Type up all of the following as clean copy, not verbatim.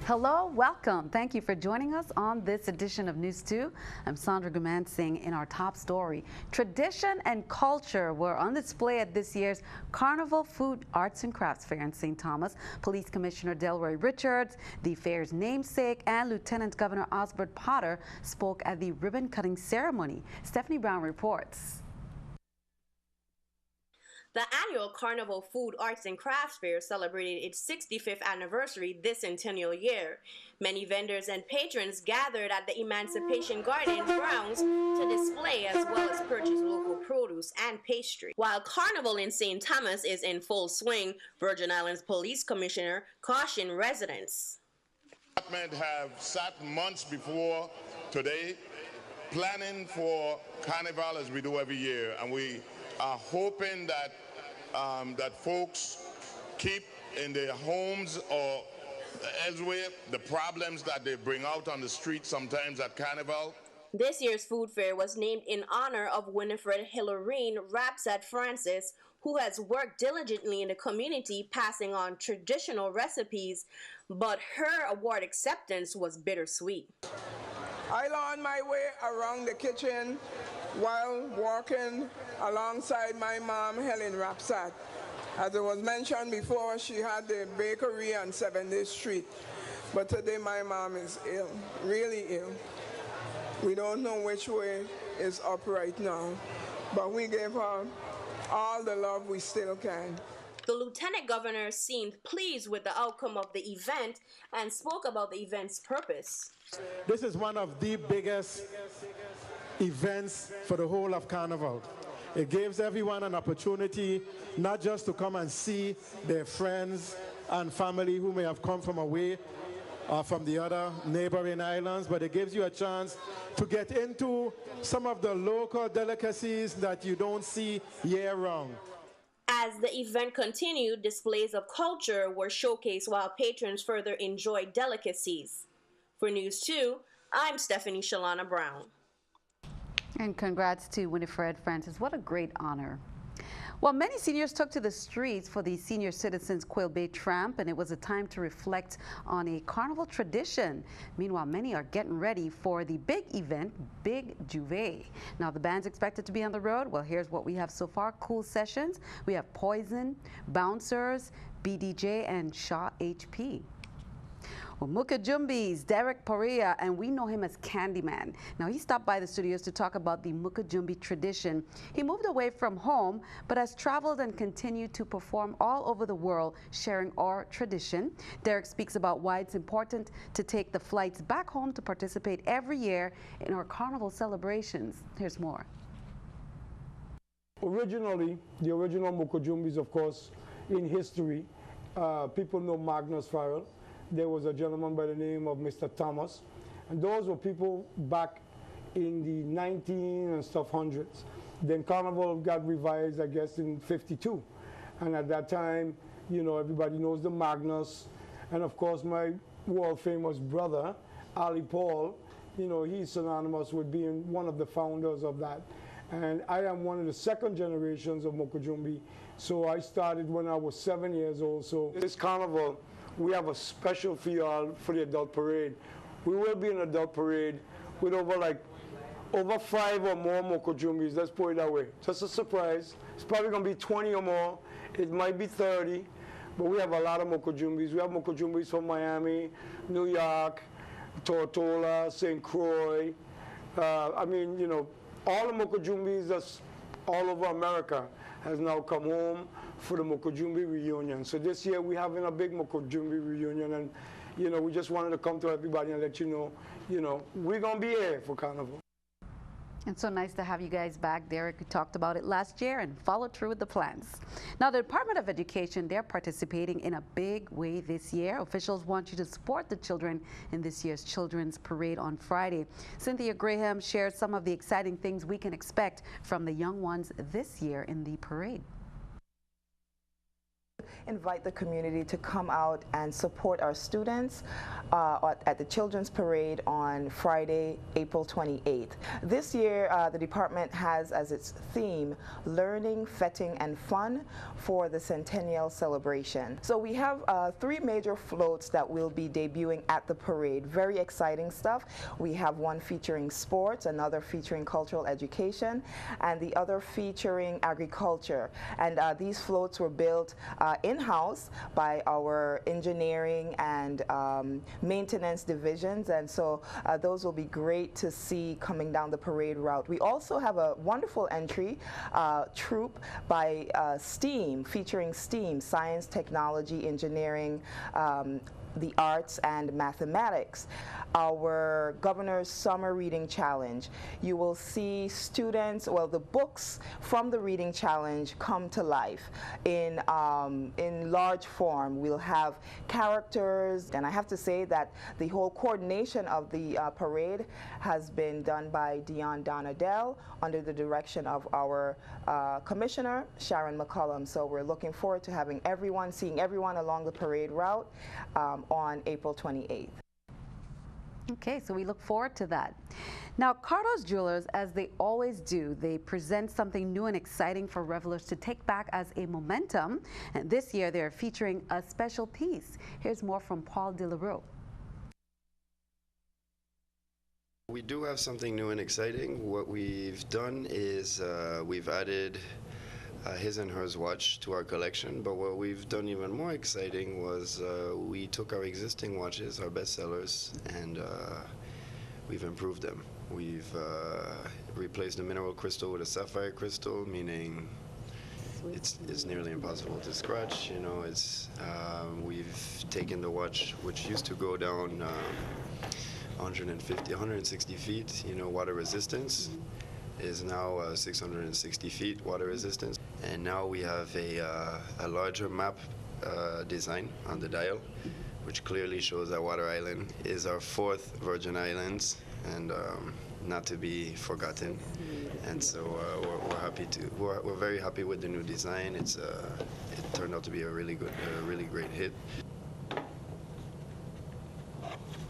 Hello, welcome. Thank you for joining us on this edition of News 2. I'm Sandra Gumansing. In our top story, tradition and culture were on display at this year's Carnival Food, Arts and Crafts Fair in St. Thomas. Police Commissioner Delroy Richards, the fair's namesake, and Lieutenant Governor Osbert Potter spoke at the ribbon-cutting ceremony. Stephanie Brown reports. The annual Carnival Food, Arts and Crafts Fair celebrated its 65th anniversary this centennial year. Many vendors and patrons gathered at the Emancipation Garden grounds to display as well as purchase local produce and pastry. While Carnival in St. Thomas is in full swing, Virgin Islands Police Commissioner cautioned residents. The department have sat months before today planning for Carnival as we do every year, and we are hoping that that folks keep in their homes or elsewhere the problems that they bring out on the street sometimes at Carnival. This year's food fair was named in honor of Winifred Hillarine Rapsat Francis, who has worked diligently in the community passing on traditional recipes, but her award acceptance was bittersweet. I learned my way around the kitchen while walking alongside my mom, Helen Rapsat. As it was mentioned before, she had the bakery on 70th Street. But today my mom is ill, really ill. We don't know which way is up right now, but we gave her all the love we still can. The Lieutenant Governor seemed pleased with the outcome of the event and spoke about the event's purpose. This is one of the biggest events for the whole of Carnival. It gives everyone an opportunity not just to come and see their friends and family who may have come from away or from the other neighboring islands, but it gives you a chance to get into some of the local delicacies that you don't see year-round. As the event continued, displays of culture were showcased while patrons further enjoyed delicacies. For News 2, I'm Stephanie Shalana Brown. And congrats to Winifred Francis. What a great honor. Well, many seniors took to the streets for the Senior Citizens Quail Bay Tramp, and it was a time to reflect on a carnival tradition. Meanwhile, many are getting ready for the big event, Big Juve. Now, the band's expected to be on the road. Well, here's what we have so far. Cool Sessions. We have Poison, Bouncers, BDJ, and Shaw HP. Well, Moko Jumbies, Derek Perea, and we know him as Candyman. Now, he stopped by the studios to talk about the Moko Jumbi tradition. He moved away from home, but has traveled and continued to perform all over the world, sharing our tradition. Derek speaks about why it's important to take the flights back home to participate every year in our carnival celebrations. Here's more. Originally, the original Moko Jumbies, of course, in history, people know Magnus Farrell. There was a gentleman by the name of Mr. Thomas, and those were people back in the 1900s. Then Carnival got revised, I guess, in '52, and at that time, you know, everybody knows the Magnus, and of course my world-famous brother, Ali Paul, you know, he's synonymous with being one of the founders of that. And I am one of the second generations of Moko Jumbi, so I started when I was 7 years old. So this Carnival, we have a special for y'all for the adult parade. We will be an adult parade with over 5 or more Moko Jumbies, let's put it that way. Just a surprise. It's probably gonna be 20 or more. It might be 30, but we have a lot of Moko Jumbies. We have Moko Jumbies from Miami, New York, Tortola, St. Croix. I mean, you know, all the Moko Jumbies that's all over America has now come home for the Moko Jumbi reunion. So this year we're having a big Moko Jumbi reunion, and you know, we just wanted to come to everybody and let you know, we're gonna be here for Carnival. It's so nice to have you guys back. Derek talked about it last year and followed through with the plans. Now, the Department of Education, they're participating in a big way this year. Officials want you to support the children in this year's Children's Parade on Friday. Cynthia Graham shares some of the exciting things we can expect from the young ones this year in the parade. invite the community to come out and support our students at the Children's Parade on Friday, April 28th. This year, the department has as its theme, Learning, Fetting, and Fun for the Centennial Celebration. So we have 3 major floats that will be debuting at the parade. Very exciting stuff. We have one featuring sports, another featuring cultural education, and the other featuring agriculture. And these floats were built in-house by our engineering and maintenance divisions, and so those will be great to see coming down the parade route. We also have a wonderful entry troupe by STEAM, featuring STEAM, science, technology, engineering, the arts, and mathematics. Our Governor's Summer Reading Challenge. You will see students, well, the books from the Reading Challenge come to life in large form. We'll have characters, and I have to say that the whole coordination of the parade has been done by Dion Donadell under the direction of our Commissioner, Sharon McCollum. So we're looking forward to having everyone, seeing everyone along the parade route on April 28th. Okay, so we look forward to that. Now, Cardo's Jewelers, as they always do, they present something new and exciting for revelers to take back as a momentum. And this year, they're featuring a special piece. Here's more from Paul DeLaRue. We do have something new and exciting. What we've done is we've added his and hers watch to our collection, but what we've done even more exciting was we took our existing watches, our best sellers, and we've improved them. We've replaced the mineral crystal with a sapphire crystal, meaning it's nearly impossible to scratch. You know, we've taken the watch, which used to go down 150, 160 feet, you know, water resistance, is now 660 feet water resistance. And now we have a larger map design on the dial, which clearly shows that Water Island is our 4th Virgin Islands, and not to be forgotten. And so we're very happy with the new design. It turned out to be a really great hit.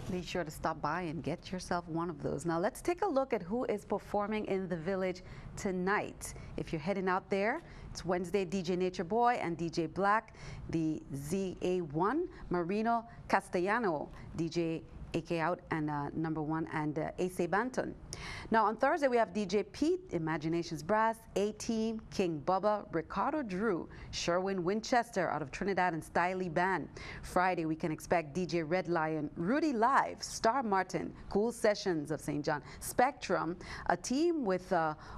Be sure to stop by and get yourself one of those. Now let's take a look at who is performing in the village tonight. If you're heading out there, it's Wednesday, DJ Nature Boy and DJ Black, the ZA1, Marino Castellano, DJ AK Out, and number 1, and Ace Banton. Now on Thursday we have DJ Pete, Imaginations Brass, A-Team, King Bubba, Ricardo Drew, Sherwin Winchester out of Trinidad and Styley Band. Friday we can expect DJ Red Lion, Rudy Live, Star Martin, Cool Sessions of St. John, Spectrum, a team with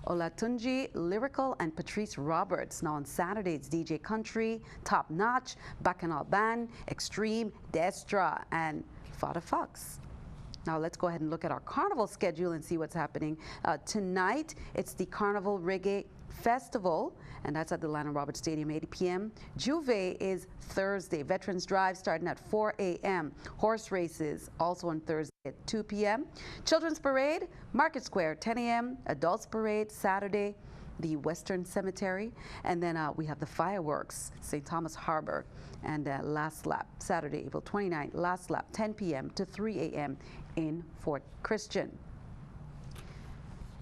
Olatunji, Lyrical, and Patrice Roberts. Now on Saturday it's DJ Country, Top Notch, Bacchanal Band, Extreme, Destra, and Father Fox. Now let's go ahead and look at our carnival schedule and see what's happening. Tonight, it's the Carnival Reggae Festival, and that's at the Lionel Roberts Stadium, 8 p.m. Juve is Thursday. Veterans Drive starting at 4 a.m. Horse races also on Thursday at 2 p.m. Children's Parade, Market Square, 10 a.m. Adults Parade, Saturday, the Western Cemetery, and then we have the fireworks, St. Thomas Harbor, and last lap, Saturday, April 29th, last lap, 10 p.m. to 3 a.m. in Fort Christian.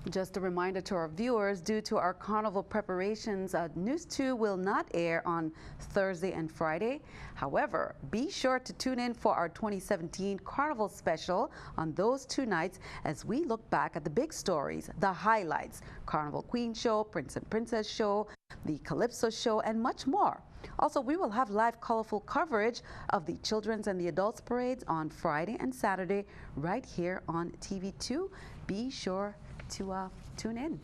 Just a reminder to our viewers, due to our carnival preparations, NEWS2 will not air on Thursday and Friday. However, be sure to tune in for our 2017 Carnival Special on those 2 nights as we look back at the big stories, the highlights, Carnival Queen Show, Prince and Princess Show, the Calypso Show, and much more. Also, we will have live colorful coverage of the Children's and the Adults Parades on Friday and Saturday right here on TV2. Be sure to tune in.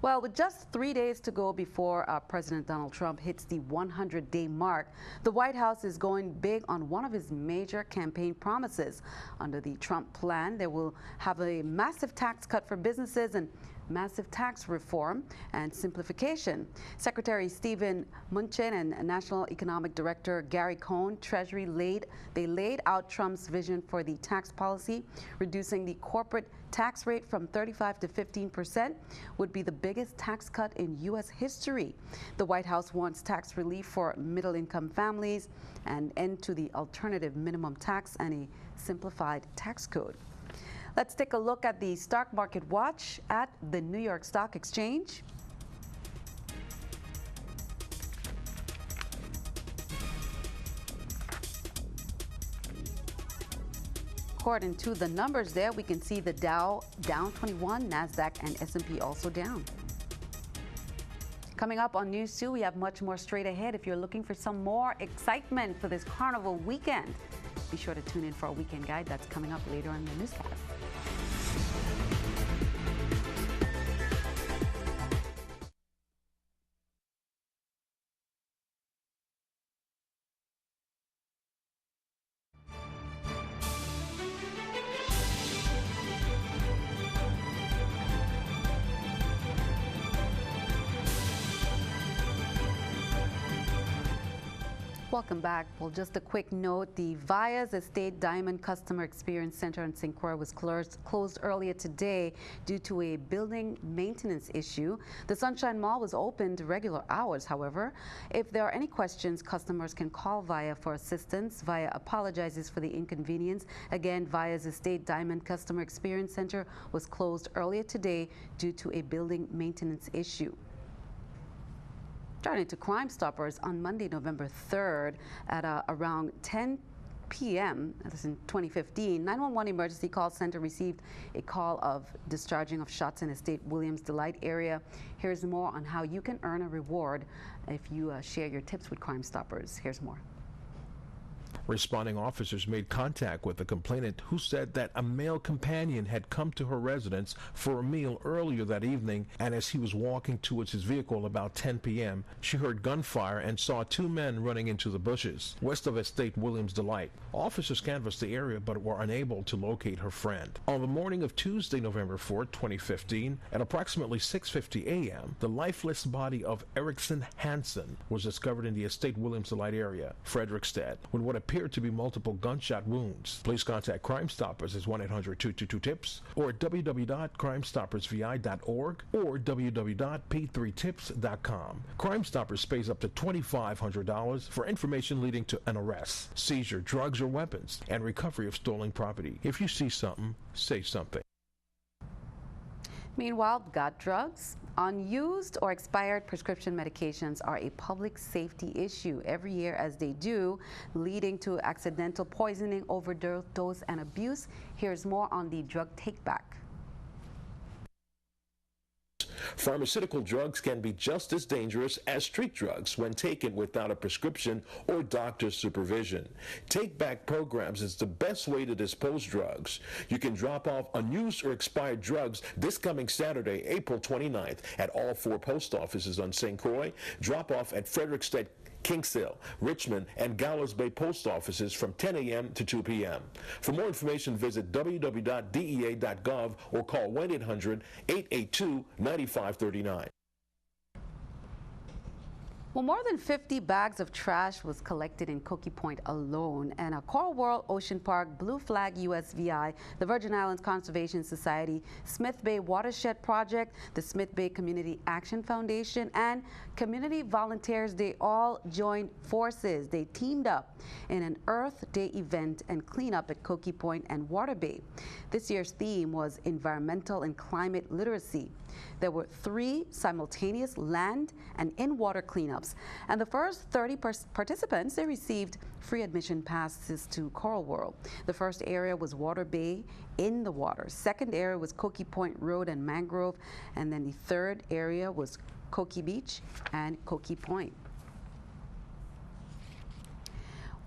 Well, with just 3 days to go before President Donald Trump hits the 100-day mark, the White House is going big on one of his major campaign promises. Under the Trump plan, they will have a massive tax cut for businesses and massive tax reform and simplification. Secretary Stephen Mnuchin and National Economic Director Gary Cohn, Treasury laid out Trump's vision for the tax policy. Reducing the corporate tax rate from 35 to 15% would be the biggest tax cut in U.S. history. The White House wants tax relief for middle-income families, an end to the alternative minimum tax, and a simplified tax code. Let's take a look at the stock market watch at the New York Stock Exchange. According to the numbers there, we can see the Dow down 21, NASDAQ and S&P also down. Coming up on News 2, we have much more straight ahead. If you're looking for some more excitement for this Carnival weekend, be sure to tune in for our weekend guide. That's coming up later on the Newscast. Welcome back. Well, just a quick note, the Vayas Estate Diamond Customer Experience Center in St. Croix was closed earlier today due to a building maintenance issue. The Sunshine Mall was opened regular hours, however. If there are any questions, customers can call Vaya for assistance. Vaya apologizes for the inconvenience. Again, Vayas Estate Diamond Customer Experience Center was closed earlier today due to a building maintenance issue. Turning to Crime Stoppers, on Monday, November 3rd at around 10 p.m., that's in 2015, 911 Emergency Call Center received a call of discharging of shots in Estate Williams Delight area. Here's more on how you can earn a reward if you share your tips with Crime Stoppers. Here's more. Responding officers made contact with the complainant, who said that a male companion had come to her residence for a meal earlier that evening, and as he was walking towards his vehicle about 10 p.m., she heard gunfire and saw two men running into the bushes west of Estate Williams Delight. Officers canvassed the area but were unable to locate her friend. On the morning of Tuesday, November 4, 2015, at approximately 6:50 a.m., the lifeless body of Erickson Hansen was discovered in the Estate Williams Delight area, Frederickstead, with what appeared to be multiple gunshot wounds. Please contact Crime Stoppers as 1-800-222-TIPS or at www.crimestoppersvi.org or www.p3tips.com. Crime Stoppers pays up to $2,500 for information leading to an arrest, seizure, drugs or weapons, and recovery of stolen property. If you see something, say something. Meanwhile, got drugs? Unused or expired prescription medications are a public safety issue every year, as they do, leading to accidental poisoning, overdose, and abuse. Here's more on the drug take-back. Pharmaceutical drugs can be just as dangerous as street drugs when taken without a prescription or doctor's supervision. Take-back programs is the best way to dispose drugs. You can drop off unused or expired drugs this coming Saturday, April 29th, at all 4 post offices on St. Croix. Drop off at Frederickstead, Kingshill, Richmond, and Gallows Bay post offices from 10 a.m. to 2 p.m. For more information, visit www.dea.gov or call 1-800-882-9539. Well, more than 50 bags of trash was collected in Cookie Point alone, and a Coral World Ocean Park, Blue Flag USVI, the Virgin Islands Conservation Society, Smith Bay Watershed Project, the Smith Bay Community Action Foundation, and community volunteers, they all joined forces. They teamed up in an Earth Day event and cleanup at Cookie Point and Water Bay. This year's theme was environmental and climate literacy. There were 3 simultaneous land and in-water cleanups, and the first 30 participants, they received free admission passes to Coral World. The first area was Water Bay in the water. Second area was Cookie Point Road and Mangrove, and then the third area was Cookie Beach and Cookie Point.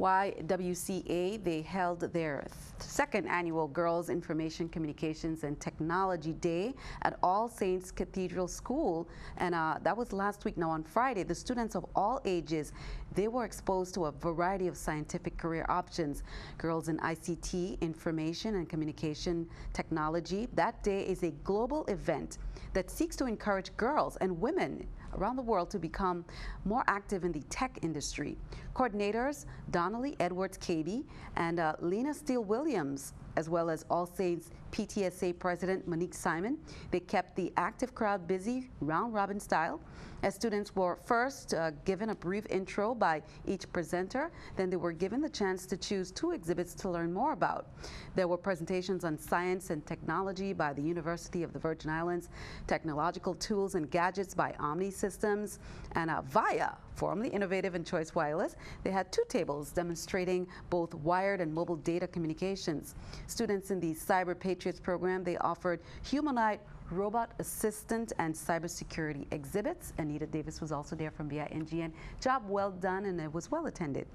YWCA, they held their second annual Girls Information Communications and Technology Day at All Saints Cathedral School, and that was last week. Now on Friday, the students of all ages, they were exposed to a variety of scientific career options. Girls in ICT, Information and Communication Technology. That day is a global event that seeks to encourage girls and women around the world to become more active in the tech industry. Coordinators Donnelly Edwards-Kaby and Lena Steele-Williams, as well as All Saints PTSA President Monique Simon, they kept the active crowd busy round-robin style, as students were first given a brief intro by each presenter. Then they were given the chance to choose 2 exhibits to learn more about. There were presentations on science and technology by the University of the Virgin Islands, technological tools and gadgets by Omni Systems, and Vaya, formerly Innovative and Choice Wireless. They had 2 tables demonstrating both wired and mobile data communications. Students in the Cyber Patriots program, they offered humanoid robot assistant and cybersecurity exhibits. Anita Davis was also there from BINGN. Job well done, and it was well attended.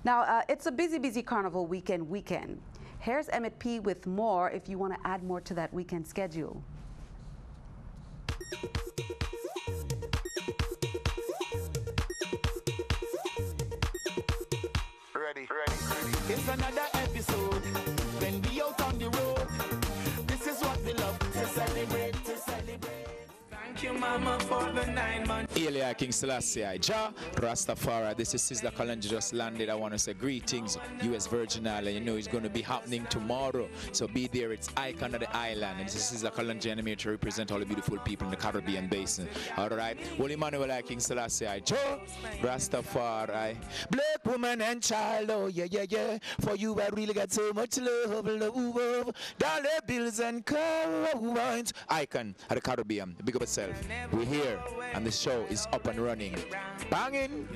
Now, it's a busy carnival weekend. Here's Emmett P. with more if you want to add more to that weekend schedule. Ready. It's another episode. When we out on the road, this is what we love to celebrate. Thank you, Mama, for the 9 months. Elia King Selassie, Jah Rastafari. This is Sizzla Kalonji just landed. I want to say greetings, U.S. Virgin Island. You know it's going to be happening tomorrow, so be there. It's Icon of the Island, and this is Sizzla Kalonji, and I'm here to represent all the beautiful people in the Caribbean Basin. All right, well, Emmanuel King Selassie, Jah Rastafari. Black woman and child, oh yeah. For you, I really got so much love. Dollar bills and coins. Icon of the Caribbean. Big up yourself. We're here, and the show is up and running. Banging.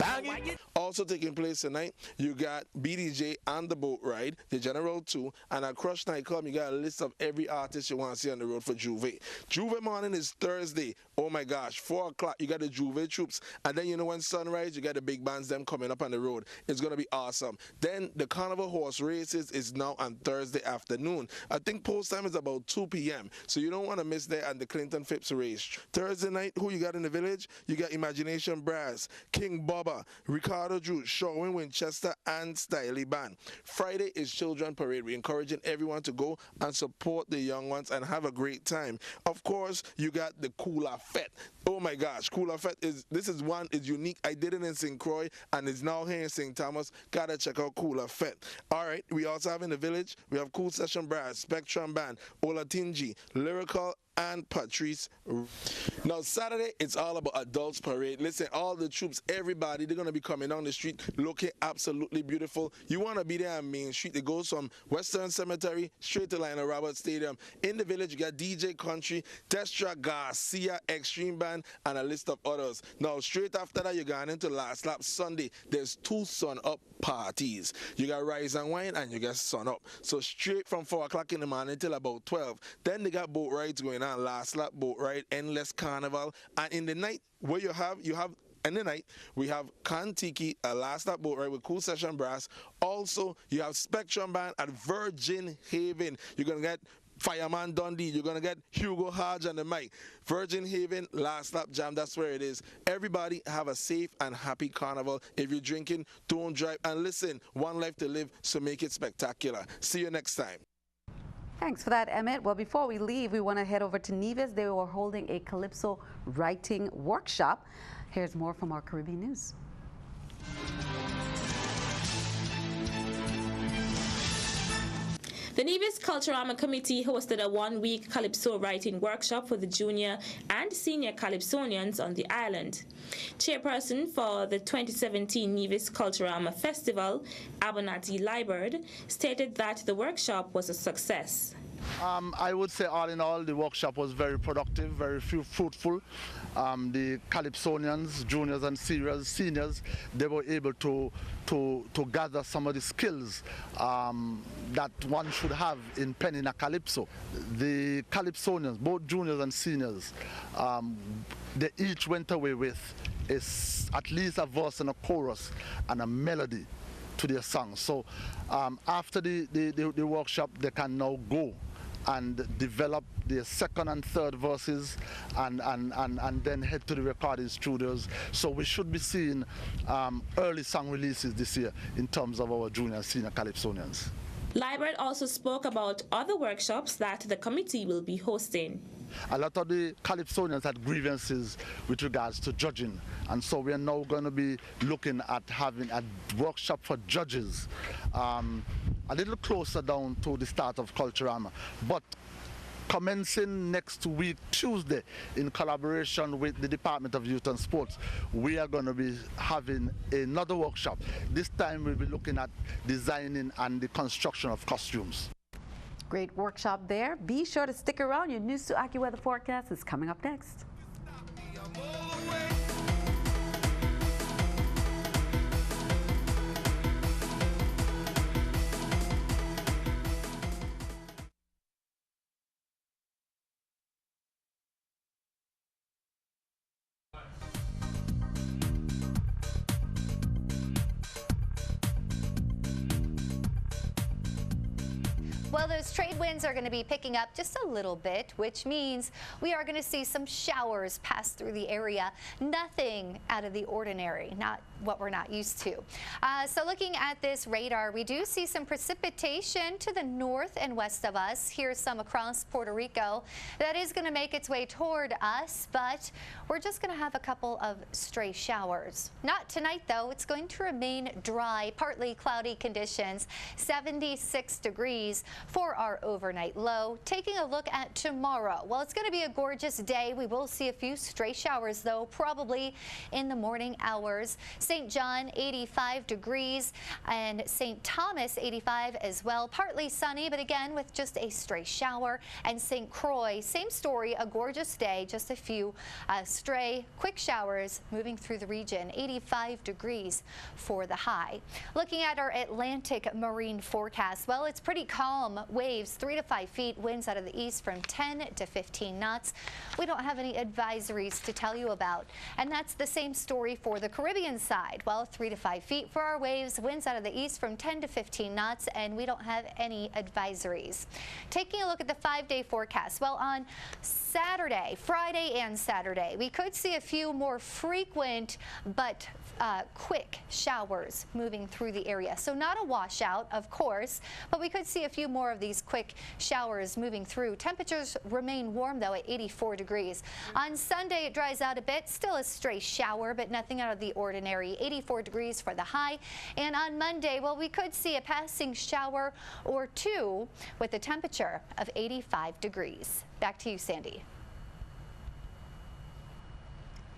Also taking place tonight, you got BDJ and the boat ride, the General 2, and at Crush Nightclub, you got a list of every artist you want to see on the road for Juve. Juve morning is Thursday. Oh my gosh, 4 o'clock, you got the Juve troops. And then you know when sunrise, you got the big bands, them coming up on the road. It's going to be awesome. Then the Carnival horse races is now on Thursday afternoon. I think post time is about 2 p.m. So you don't want to miss that and the Clinton Phipps race. Thursday night, who you got in the village? You got Imagination Brass, King Bobba, Ricardo Drew, Sherwin Winchester, and Styley Band. Friday is Children Parade. We're encouraging everyone to go and support the young ones and have a great time. Of course, you got the Cooler Fete. Oh my gosh, Cooler Fete is unique. I did it in St. Croix and it's now here in St. Thomas. Gotta check out Cooler Fete. All right, we also have in the village, we have Cool Session Brass, Spectrum Band, Olatinji, Lyrical, and Patrice. Now Saturday, it's all about Adults Parade. Listen, all the troops, everybody, they're going to be coming down the street looking absolutely beautiful. You want to be there on Main Street. It goes from Western Cemetery straight to Lionel Roberts Stadium. In the village, you got DJ Country, Testra Garcia, Extreme Band, and a list of others. Now straight after that, you're going into Last Lap Sunday. There's 2 Sun Up parties. You got Rise and Wine and you got Sun Up. So straight from 4 o'clock in the morning till about 12. Then they got boat rides going on. Last Lap Boat Ride, Endless Carnival, and in the night, where you have in the night, we have Kantiki, a Last Lap Boat Ride with Cool Session Brass. Also, you have Spectrum Band at Virgin Haven. You're going to get Fireman Dundee. You're going to get Hugo Hodge on the mic. Virgin Haven, Last Lap Jam, that's where it is. Everybody have a safe and happy carnival. If you're drinking, don't drive. And listen, one life to live, so make it spectacular. See you next time. Thanks for that, Emmett. Well, before we leave, we want to head over to NEWS. They were holding a Calypso writing workshop. Here's more from our Caribbean News. The NEWS Culturama Committee hosted a one-week Calypso writing workshop for the junior and senior Calypsonians on the island. Chairperson for the 2017 NEWS Culturama Festival, Abonati Liebert, stated that the workshop was a success. I would say all in all, the workshop was very productive, very fruitful. The Calypsonians, juniors and seniors, they were able to gather some of the skills that one should have in penning a calypso. The Calypsonians, both juniors and seniors, they each went away with at least a verse and a chorus and a melody their songs. So after the workshop, they can now go and develop their second and third verses and then head to the recording studios. So we should be seeing early song releases this year in terms of our junior and senior Calypsonians. Liebert also spoke about other workshops that the committee will be hosting. A lot of the Calypsonians had grievances with regards to judging, and so we are now going to be looking at having a workshop for judges a little closer down to the start of Culturama. But commencing next week, Tuesday, in collaboration with the Department of Youth and Sports, we are going to be having another workshop. This time we'll be looking at designing and the construction of costumes. Great workshop there. Be sure to stick around. Your News 2 AccuWeather forecast is coming up next. Well, those trade winds are going to be picking up just a little bit, which means we are going to see some showers pass through the area. Nothing out of the ordinary, not what we're not used to. So looking at this radar, we do see some precipitation to the north and west of us. Here's some across Puerto Rico. That is going to make its way toward us, but we're just going to have a couple of stray showers. Not tonight, though. It's going to remain dry, partly cloudy conditions, 76 degrees for our overnight low. Taking a look at tomorrow, well, it's going to be a gorgeous day. We will see a few stray showers, though, probably in the morning hours. St. John, 85 degrees, and St. Thomas, 85 as well. Partly sunny, but again, with just a stray shower. And St. Croix, same story, a gorgeous day, just a few stray, quick showers moving through the region, 85 degrees for the high. Looking at our Atlantic marine forecast, well, it's pretty calm. Waves 3 to 5 feet, winds out of the east from 10 to 15 knots. We don't have any advisories to tell you about. And that's the same story for the Caribbean side. Well, 3 to 5 feet for our waves, winds out of the east from 10 to 15 knots, and we don't have any advisories. Taking a look at the 5-day forecast, well, on Saturday, Friday and Saturday, we could see a few more frequent but quick showers moving through the area. So not a washout, of course, but we could see a few more of these quick showers moving through. Temperatures remain warm, though, at 84 degrees. On Sunday, it dries out a bit. Still a stray shower, but nothing out of the ordinary. 84 degrees for the high. And on Monday, well, we could see a passing shower or two with a temperature of 85 degrees. Back to you, Sandy.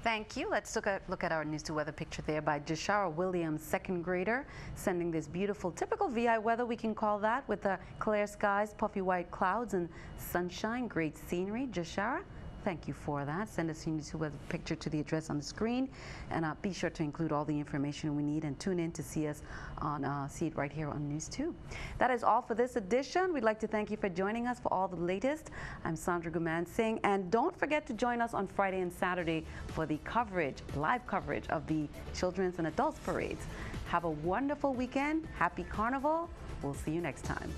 Thank you. Let's look at our News 2 weather picture there by Jashara Williams, second grader, sending this beautiful, typical VI weather, we can call that, with the clear skies, puffy white clouds, and sunshine. Great scenery. Jashara, thank you for that. Send us your News 2 weather picture to the address on the screen, and be sure to include all the information we need, and tune in to see us on see it right here on News 2. That is all for this edition. We'd like to thank you for joining us for all the latest. I'm Sandra Guman Singh, and don't forget to join us on Friday and Saturday for the coverage, live coverage of the children's and adults parades. Have a wonderful weekend. Happy Carnival. We'll see you next time.